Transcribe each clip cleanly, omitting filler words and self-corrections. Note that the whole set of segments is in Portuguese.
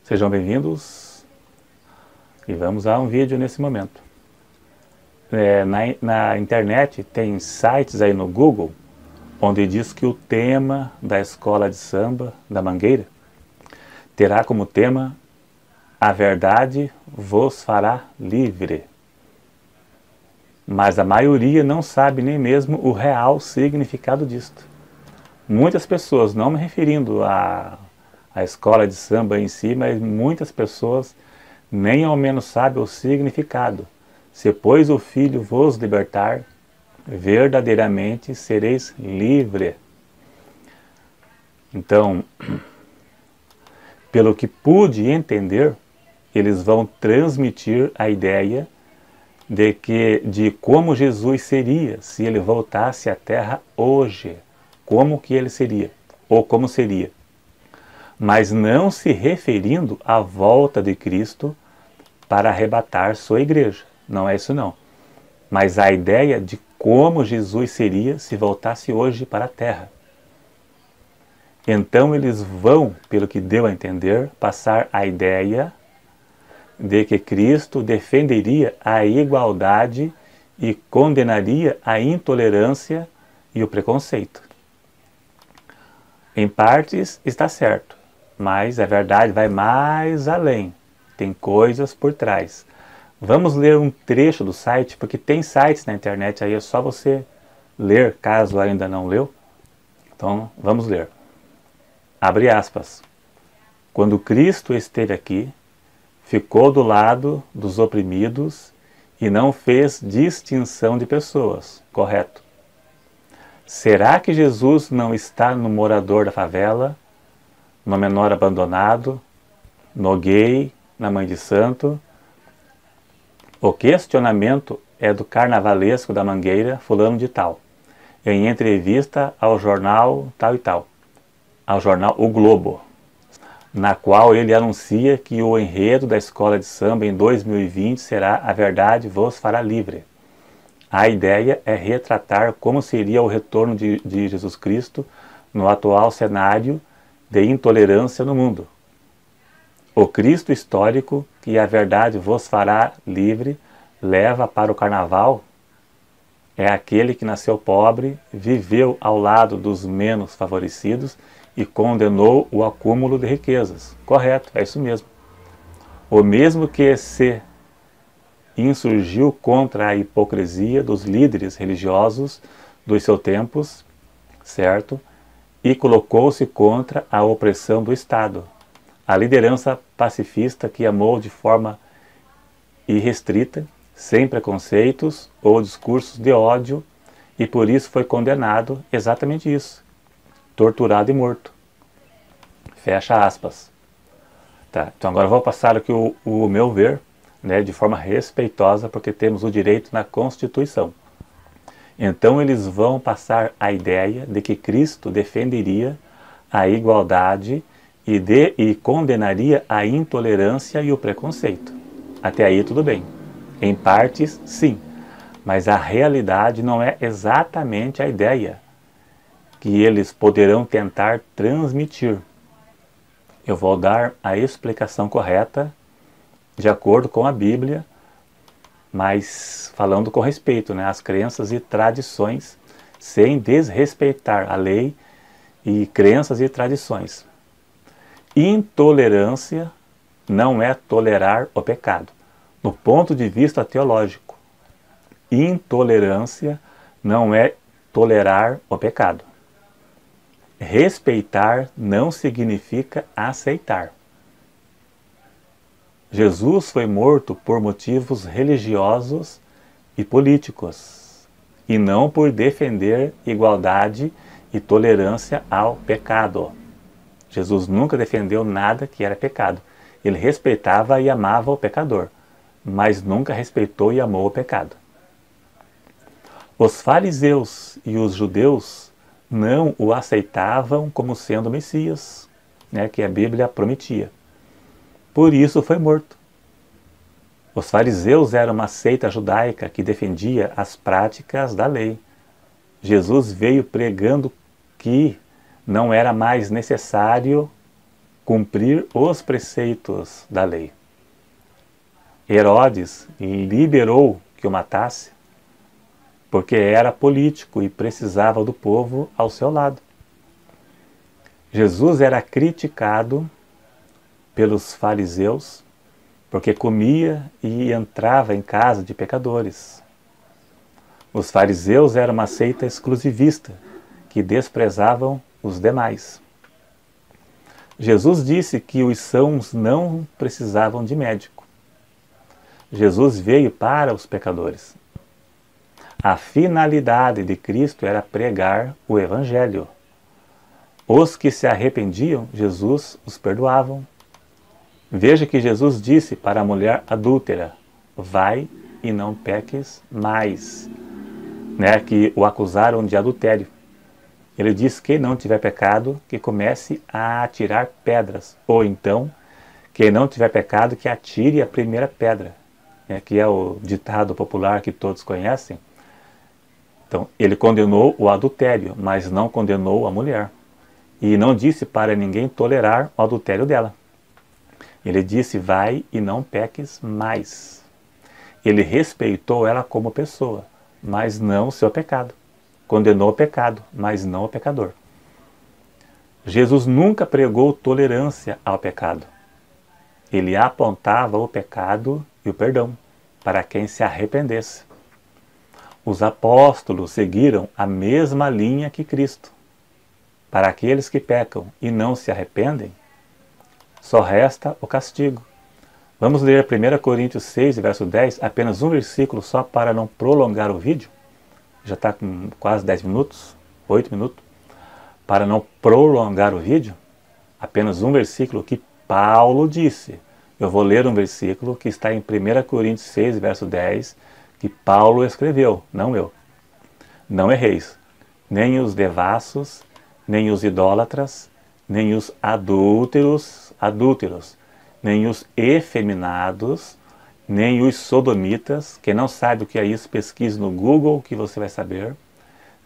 Sejam bem-vindos e vamos a um vídeo nesse momento. Na internet tem sites aí no Google onde diz que o tema da escola de samba da Mangueira terá como tema "A verdade vos fará livre". Mas a maioria não sabe nem mesmo o real significado disto. Muitas pessoas, não me referindo à escola de samba em si, mas muitas pessoas nem ao menos sabem o significado. Se, pois, o Filho vos libertar, verdadeiramente sereis livre. Então, pelo que pude entender, eles vão transmitir a ideia de como Jesus seria se ele voltasse à Terra hoje. Como que ele seria, ou como seria. Mas não se referindo à volta de Cristo para arrebatar sua igreja. Não é isso não. Mas a ideia de como Jesus seria se voltasse hoje para a Terra. Então eles vão, pelo que deu a entender, passar a ideia de que Cristo defenderia a igualdade e condenaria a intolerância e o preconceito. Em partes está certo, mas a verdade vai mais além, tem coisas por trás. Vamos ler um trecho do site, porque tem sites na internet aí, é só você ler, caso ainda não leu. Então, vamos ler. Abre aspas. Quando Cristo esteve aqui, ficou do lado dos oprimidos e não fez distinção de pessoas, correto? Será que Jesus não está no morador da favela, no menor abandonado, no gay, na mãe de santo? O questionamento é do carnavalesco da Mangueira, fulano de tal, em entrevista ao jornal tal e tal, ao jornal O Globo, na qual ele anuncia que o enredo da escola de samba em 2020 será "A verdade vos fará livre". A ideia é retratar como seria o retorno de Jesus Cristo no atual cenário de intolerância no mundo. O Cristo histórico, que a verdade vos fará livre, leva para o carnaval, é aquele que nasceu pobre, viveu ao lado dos menos favorecidos e condenou o acúmulo de riquezas. Correto, é isso mesmo. O mesmo que se insurgiu contra a hipocrisia dos líderes religiosos dos seus tempos, certo? E colocou-se contra a opressão do Estado. A liderança pacifista que amou de forma irrestrita, sem preconceitos ou discursos de ódio, e por isso foi condenado exatamente isso, torturado e morto. Fecha aspas. Tá, então agora eu vou passar aqui o meu ver, né, de forma respeitosa, porque temos o direito na Constituição. Então eles vão passar a ideia de que Cristo defenderia a igualdade e condenaria a intolerância e o preconceito. Até aí tudo bem. Em partes, sim. Mas a realidade não é exatamente a ideia que eles poderão tentar transmitir. Eu vou dar a explicação correta de acordo com a Bíblia, mas falando com respeito, né, às crenças e tradições, sem desrespeitar a lei e crenças e tradições. Intolerância não é tolerar o pecado. No ponto de vista teológico, intolerância não é tolerar o pecado. Respeitar não significa aceitar. Jesus foi morto por motivos religiosos e políticos, e não por defender igualdade e tolerância ao pecado. Jesus nunca defendeu nada que era pecado. Ele respeitava e amava o pecador, mas nunca respeitou e amou o pecado. Os fariseus e os judeus não o aceitavam como sendo o Messias, né, que a Bíblia prometia. Por isso foi morto. Os fariseus eram uma seita judaica que defendia as práticas da lei. Jesus veio pregando que não era mais necessário cumprir os preceitos da lei. Herodes liberou que o matasse porque era político e precisava do povo ao seu lado. Jesus era criticado pelos fariseus porque comia e entrava em casa de pecadores. Os fariseus eram uma seita exclusivista que desprezavam os demais. Jesus disse que os sãos não precisavam de médico. Jesus veio para os pecadores. A finalidade de Cristo era pregar o Evangelho. Os que se arrependiam, Jesus os perdoava. Veja que Jesus disse para a mulher adúltera: vai e não peques mais, que o acusaram de adultério. Ele diz que quem não tiver pecado, que comece a atirar pedras, ou então, quem não tiver pecado, que atire a primeira pedra, que é o ditado popular que todos conhecem. Então, ele condenou o adultério, mas não condenou a mulher. E não disse para ninguém tolerar o adultério dela. Ele disse: vai e não peques mais. Ele respeitou ela como pessoa, mas não o seu pecado. Condenou o pecado, mas não o pecador. Jesus nunca pregou tolerância ao pecado. Ele apontava o pecado e o perdão para quem se arrependesse. Os apóstolos seguiram a mesma linha que Cristo. Para aqueles que pecam e não se arrependem, só resta o castigo. Vamos ler 1 Coríntios 6, verso 10, apenas um versículo só para não prolongar o vídeo. Já está com quase 10 minutos, 8 minutos. Para não prolongar o vídeo, apenas um versículo que Paulo disse. Eu vou ler um versículo que está em 1 Coríntios 6, verso 10, que Paulo escreveu, não eu. Não erreis, nem os devassos, nem os idólatras, nem os adúlteros, nem os efeminados, nem os sodomitas. Quem não sabe o que é isso, pesquise no Google que você vai saber.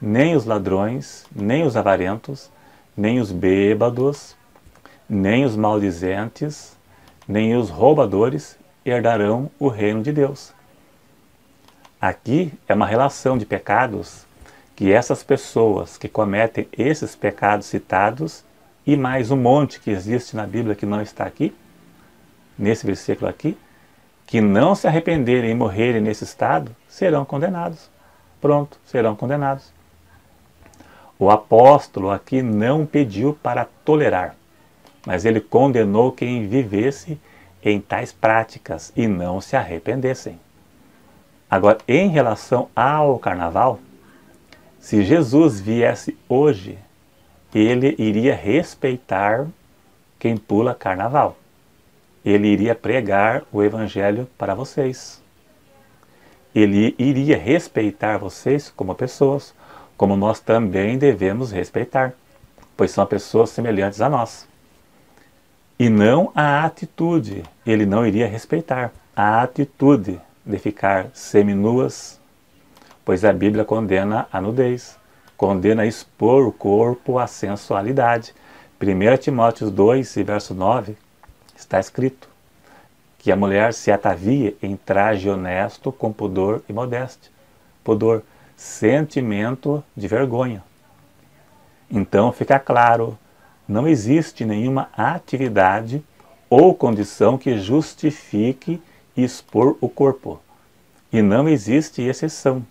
Nem os ladrões, nem os avarentos, nem os bêbados, nem os maldizentes, nem os roubadores herdarão o reino de Deus. Aqui é uma relação de pecados que essas pessoas que cometem esses pecados citados e mais um monte que existe na Bíblia que não está aqui, nesse versículo aqui, que não se arrependerem e morrerem nesse estado, serão condenados. Pronto, serão condenados. O apóstolo aqui não pediu para tolerar, mas ele condenou quem vivesse em tais práticas e não se arrependessem. Agora, em relação ao carnaval, se Jesus viesse hoje, ele iria respeitar quem pula carnaval. Ele iria pregar o Evangelho para vocês. Ele iria respeitar vocês como pessoas, como nós também devemos respeitar, pois são pessoas semelhantes a nós. E não a atitude, ele não iria respeitar a atitude de ficar seminuas, pois a Bíblia condena a nudez, condena expor o corpo à sensualidade. 1 Timóteo 2, verso 9, está escrito que a mulher se atavia em traje honesto com pudor e modéstia. Pudor, sentimento de vergonha. Então fica claro, não existe nenhuma atividade ou condição que justifique expor o corpo. E não existe exceção.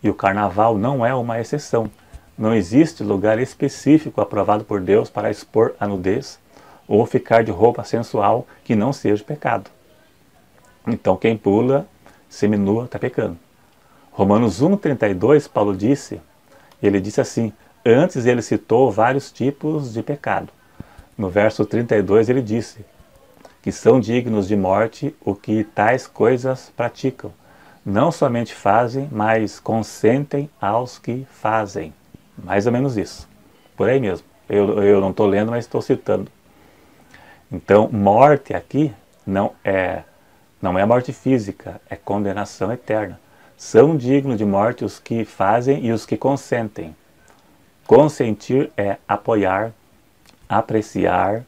E o carnaval não é uma exceção. Não existe lugar específico aprovado por Deus para expor a nudez ou ficar de roupa sensual que não seja pecado. Então quem pula, seminua, está pecando. Romanos 1,32, Paulo disse, ele disse assim, antes ele citou vários tipos de pecado. No verso 32 ele disse que são dignos de morte o que tais coisas praticam. Não somente fazem, mas consentem aos que fazem. Mais ou menos isso. Por aí mesmo. Eu não estou lendo, mas estou citando. Então, morte aqui não é morte física, é condenação eterna. São dignos de morte os que fazem e os que consentem. Consentir é apoiar, apreciar,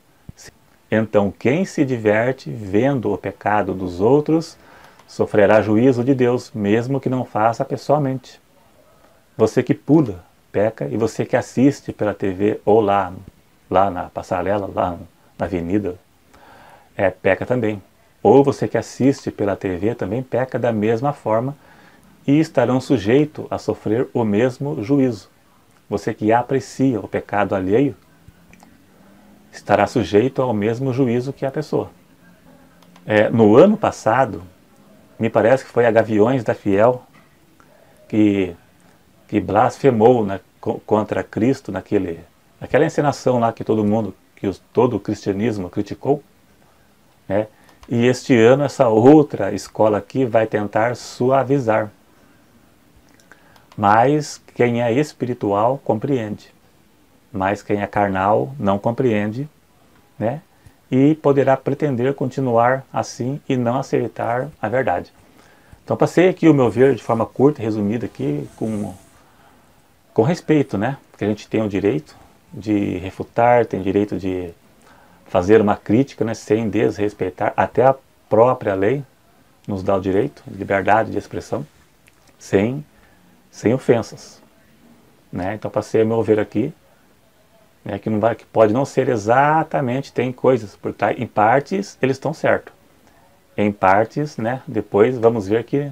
Então quem se diverte vendo o pecado dos outros sofrerá juízo de Deus, mesmo que não faça pessoalmente. Você que pula, peca, e você que assiste pela TV ou lá na passarela, lá na avenida, peca também. Ou você que assiste pela TV também peca da mesma forma e estarão sujeitos a sofrer o mesmo juízo. Você que aprecia o pecado alheio estará sujeito ao mesmo juízo que a pessoa. No ano passado, me parece que foi a Gaviões da Fiel que blasfemou contra Cristo naquela encenação lá que todo o cristianismo criticou, né? E este ano essa outra escola aqui vai tentar suavizar. Mas quem é espiritual compreende. Mas quem é carnal não compreende, né? E poderá pretender continuar assim e não aceitar a verdade. Então passei aqui o meu ver de forma curta e resumida aqui, com respeito, né? Porque a gente tem o direito de refutar, tem o direito de fazer uma crítica, né? Sem desrespeitar, até a própria lei nos dá o direito de liberdade de expressão, sem ofensas, né? Então passei o meu ver aqui, né? Que pode não ser exatamente, tem coisas, porque em partes eles estão certos, em partes, né? Depois vamos ver que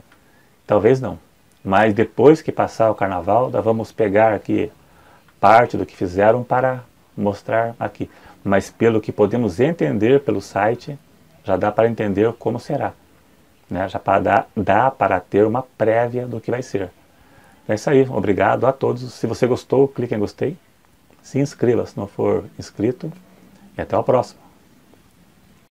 talvez não. Mas depois que passar o carnaval, nós vamos pegar aqui parte do que fizeram para mostrar aqui. Mas pelo que podemos entender pelo site, já dá para entender como será, né? Já dá para ter uma prévia do que vai ser. É isso aí, obrigado a todos. Se você gostou, clique em gostei. Se inscreva se não for inscrito. E até o próximo.